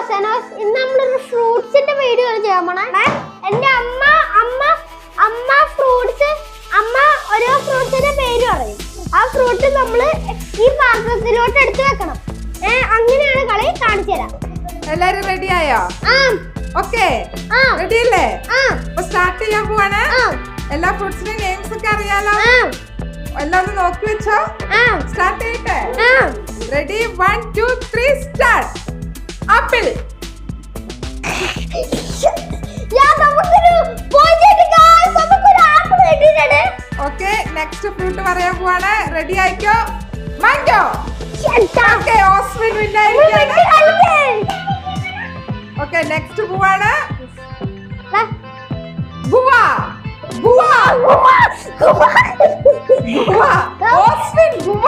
ഇന്ന് നമ്മളൊരു ഫ്രൂട്ട്സിന്റെ വീഡിയോ ചെയ്യാൻ പോണേ. എന്റെ അമ്മ ഫ്രൂട്ട്സ് ഓരോ ഫ്രൂട്ട്സിന്റെ പേര് പറയും. ആ ഫ്രൂട്ട് നമ്മള് ഈ പാത്രത്തിലോട്ട് എടുത്തു വെക്കണം. അങ്ങനെയാണ് കളി കാണിച്ചു തരാം. എല്ലാരും റെഡി ആയോ? ഓക്കേ, റെഡി അല്ലേ? അപ്പൊ സ്റ്റാർട്ട് ചെയ്യാൻ പോവാണ്. എല്ലാ ഫ്രൂട്ട്സിന്റെ നെയിംസ് ഒക്കെ അറിയാലോ? എല്ലാവരും നോക്കി വെച്ചോ. സ്റ്റാർട്ട് ചെയ്യട്ടെ. Ready 1 2 3 start. Apple. Okay, next fruit പറയാൻ പോവാണ്. റെഡി ആയിക്കോ. മാംഗോ. ഓക്കേ, ഓസ്വിൻ വിൻ ആയിരിക്കുകയാണ്. ഓക്കേ, നെക്സ്റ്റ് പോവാണ്. ഗുവ. ഓസ്വിൻ ഗുവ.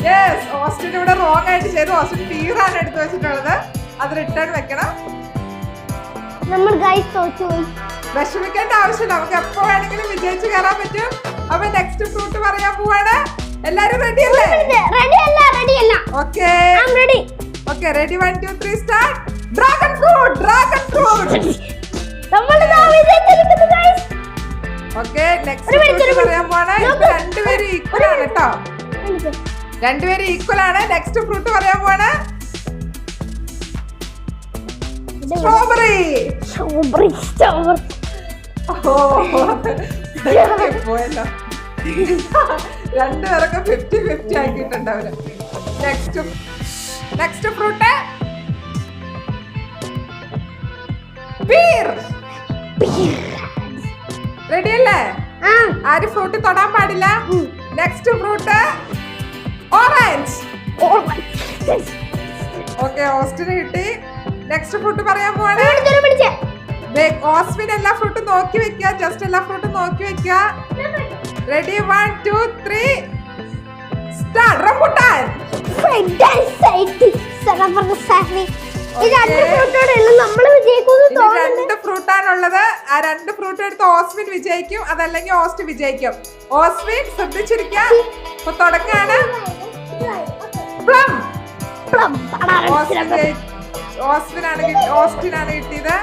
യെസ്, ഓസ്റ്റിൻ ഇവിടെ റോങ് ആയിട്ട് ചെയ്തു. ഓസ്റ്റിൻ തീരാണ് എടുത്തു വെച്ചിട്ടുള്ളത്. അത് റിട്ടേൺ വെക്കണം. നമ്മൾ ഗൈസ് തോറ്റുപോയി. വിഷമിക്കേണ്ട ആവശ്യമില്ല, നമുക്ക് എപ്പോ വേണമെങ്കിലും വിജയിച്ച് കയറാൻ പറ്റും. അപ്പൊ നെക്സ്റ്റ് ഫ്രൂട്ട് പറയാൻ പോവാണ്. എല്ലാരും റെഡി അല്ലേ? Okay, okay, ready 1 2 3 start. Dragon fruit. Okay, next fruit പറയാൻ പോവാണ്. ഇപ്പൊ രണ്ടുപേരും ഈക്വൽ ആണ് കേട്ടോ. രണ്ടുപേരും ഈക്വൽ ആണ്. നെക്സ്റ്റ് ഫ്രൂട്ട് പറയാൻ പോവാണ്. സ്ട്രോബെറി. പോയല്ലോ. രണ്ടുപേരൊക്കെ 50-50 ആക്കിയിട്ടുണ്ട് അവര്. നെക്സ്റ്റ് ഫ്രൂട്ട് പീർ. റെഡി അല്ലേ? ആരും ഫ്രൂട്ട് തൊടാൻ പാടില്ല. Next fruit orange. ഓക്കെ, ഓസ്റ്റിന് കിട്ടി. നെക്സ്റ്റ് ഫ്രൂട്ട് പറയാൻ പോവാണ്. ഓസ്വിൻ എല്ലാ ഫ്രൂട്ടും നോക്കി വെക്കുക. ജസ്റ്റ് എല്ലാ ഫ്രൂട്ടും നോക്കി വെക്കുക. Ready 1 2 3 start. റംബുട്ടാൻ. രണ്ട് ഫ്രൂട്ടാണുള്ളത്. ആ രണ്ട് ഫ്രൂട്ട് എടുത്ത് ഓസ്വിൻ വിജയിക്കും, അതല്ലെങ്കിൽ ഓസ്റ്റ് വിജയിക്കും. ഓസ്വിൻ ശ്രദ്ധിച്ചിരിക്കുക. ഇപ്പൊ തുടങ്ങാണ്. പ്ലം. ഓസ്റ്റിനാണ് കിട്ടിയത്.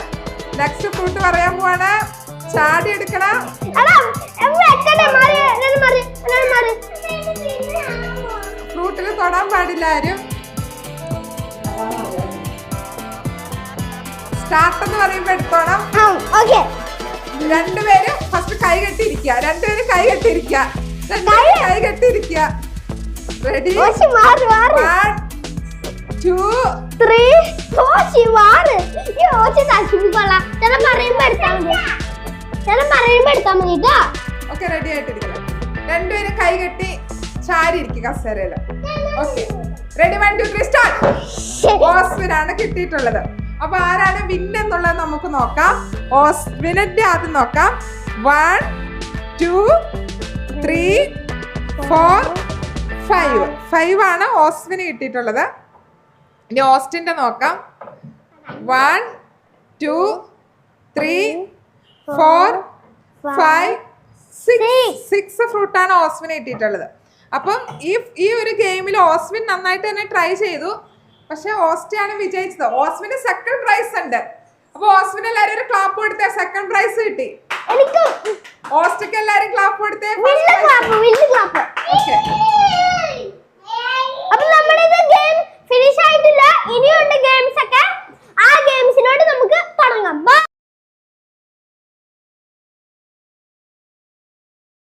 നെക്സ്റ്റ് ഫ്രൂട്ട് പറയാൻ പോവാണ്. ചാടി എടുക്കണം. ഫ്രൂട്ടിന് തൊടാൻ പാടില്ല ആരും. സ്റ്റാർട്ട് എന്ന് പറയുമ്പോ എടുത്തോണം. രണ്ടുപേരും ഫസ്റ്റ് കൈ കെട്ടിയിരിക്കുക. റെഡി 1 2 3 ഓക്കെ, റെഡി ആയിട്ടിരിക്കുക. രണ്ടുപേരും കൈ കെട്ടി ചാരി ഇരിക്കുക കസേരയില്. Okay, ready 1 2 3 start. ഓസ്വിനാണ് കിട്ടിയിട്ടുള്ളത്. അപ്പൊ ആരാണ് വിൻ എന്നുള്ളത് നമുക്ക് നോക്കാം. ഓസ്വിന്റെ ആദ്യം നോക്കാം. 1 2 3 4 5 ആണ് ഓസ്വിന് കിട്ടിയിട്ടുള്ളത്. ഇനി ഓസ്റ്റിന്റെ നോക്കാം. 1 2 3 4 5 6 ഫ്രൂട്ടാണ് ഓസ്വിന് കിട്ടിയിട്ടുള്ളത്. അപ്പം ഈ ഒരു ഗെയിമിൽ ഓസ്വിൻ നന്നായിട്ട് തന്നെ ട്രൈ ചെയ്തു. പക്ഷെ ഓസ്റ്റിയാണ് വിജയിച്ചത്. ഓസ്വിന് സെക്കൻഡ് പ്രൈസ് ഉണ്ട്. അപ്പൊ ഓസ്വിന് എല്ലാരും ഒരു ക്ലാപ്പ് കൊടുത്തേ. സെക്കൻഡ് പ്രൈസ് കിട്ടി. ഓസ്റ്റിക്ക് എല്ലാരും ക്ലാപ്പ് കൊടുത്തേ.